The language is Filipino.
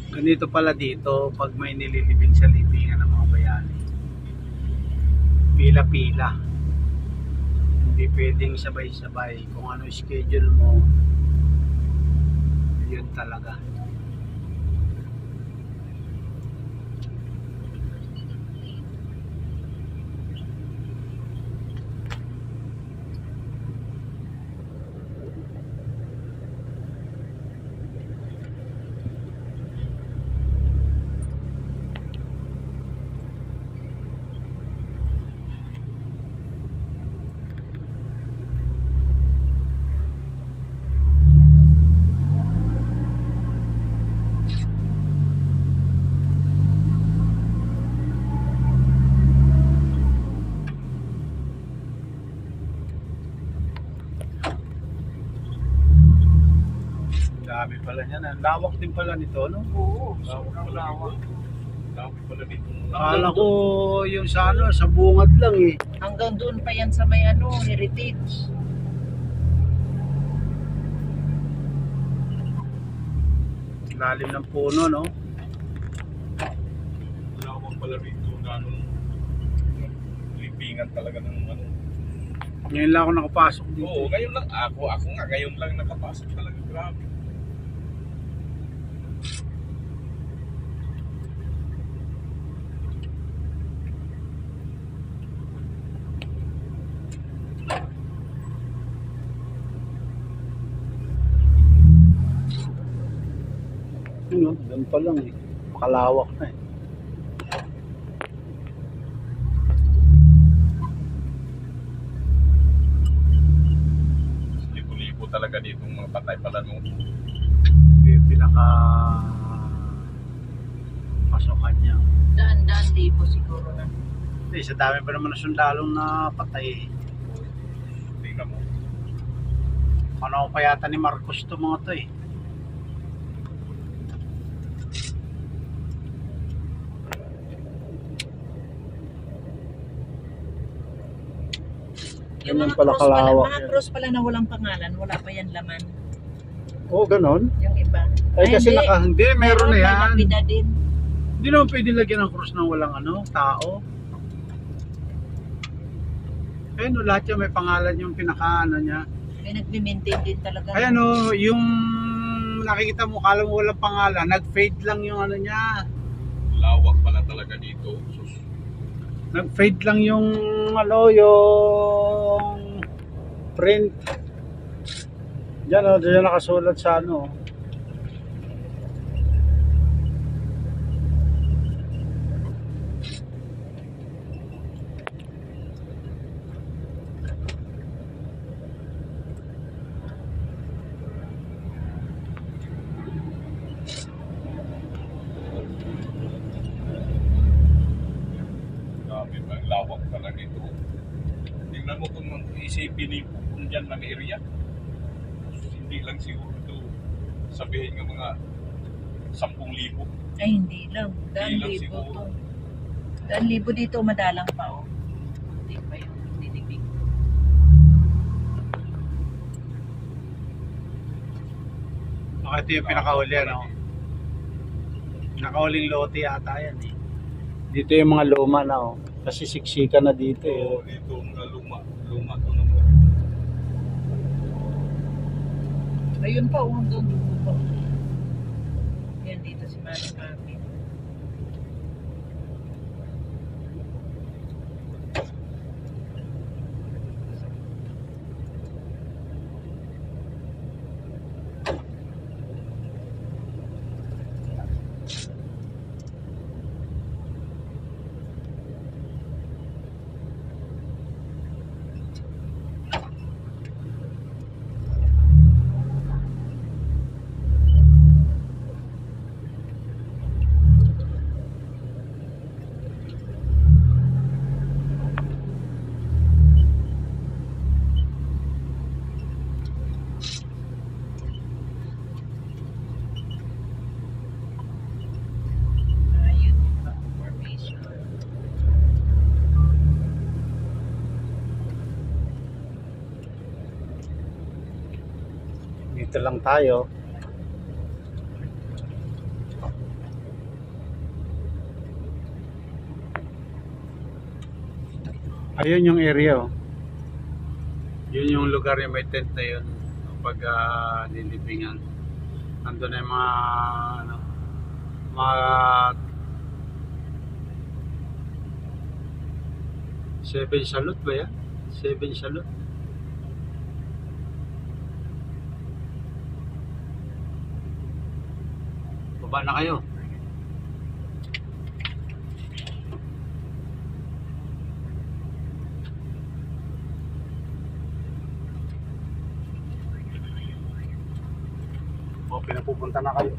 Ganito pala dito pag may nililibing sa libingan ng mga bayani. Pila-pila. Hindi pwedeng sabay-sabay. Kung ano schedule mo, yun talaga. Dami pala niyan. Ang lawak din pala nito, no? Oo, Sobrang lawak. Dami pala dito. Akala ko yung sa ano, sa bungad lang eh. Hanggang doon pa yan sa may ano, heritage. Lalim ng puno, no? Lawak pala dito. Ganun. Libingan talaga ng ano. Ngayon lang ako nakapasok dito. Oo, ngayon lang. Ako nga, ngayon lang nakapasok talaga. Grabe. Ano, doon pa lang eh. Makalawak na eh. Libo-libo talaga dito mga patay pala nung. Yung pinaka pasokan niya. Daan-daan libo siguro na. Hindi, sa dami pa naman na sundalong na patay eh. Tingnan mo. Ano pa yata ni Marcos to mga to eh. Yung Ganun mga pala cross pala, kalawak mga yan. cross pala na walang pangalan, wala pa yan laman. Oo, ganon. Yung iba. Ay, kasi hindi, meron na may yan. lapida din. Hindi naman pwede lagyan ng cross ng walang ano, tao. Ayun, no, lahat yan may pangalan yung pinaka ano niya. May nagme-maintain din talaga. Ayan o, yung nakikita mo, kala mo walang pangalan, nag-fade lang yung ano niya. Lawak pala talaga dito. Sus. Nag-fade lang yung ano, yung print. Diyan o, diyan nakasulat sa ano. Grabe pa. Lawak talaga dito. Tingnan mo kung isipin kung dyan ng area. Hindi lang siguro ito sabihin ng mga 10,000. Ay, hindi lang. Daan Hindi lang libo siguro. to. Daan libo dito, madalang pa oh. Hindi pa yung nilibig. Baka ito yung pinakahuli, ano. Pinakahuling lote yata yan eh. Dito yung mga luma na oh. Kasi siksika na dito eh. Oo, dito mga luma to naman. Ayun pa, hanggang dulo pa. Yan dito si Manong Mami. Dito lang tayo. Ayun yung area, oh. Yun yung lugar yung may tent na yun. Pag nilibingan. Nandun na yung mga ano, mga 7 salute ba yan? 7 salute. Baba na kayo. O, pinapupunta na kayo.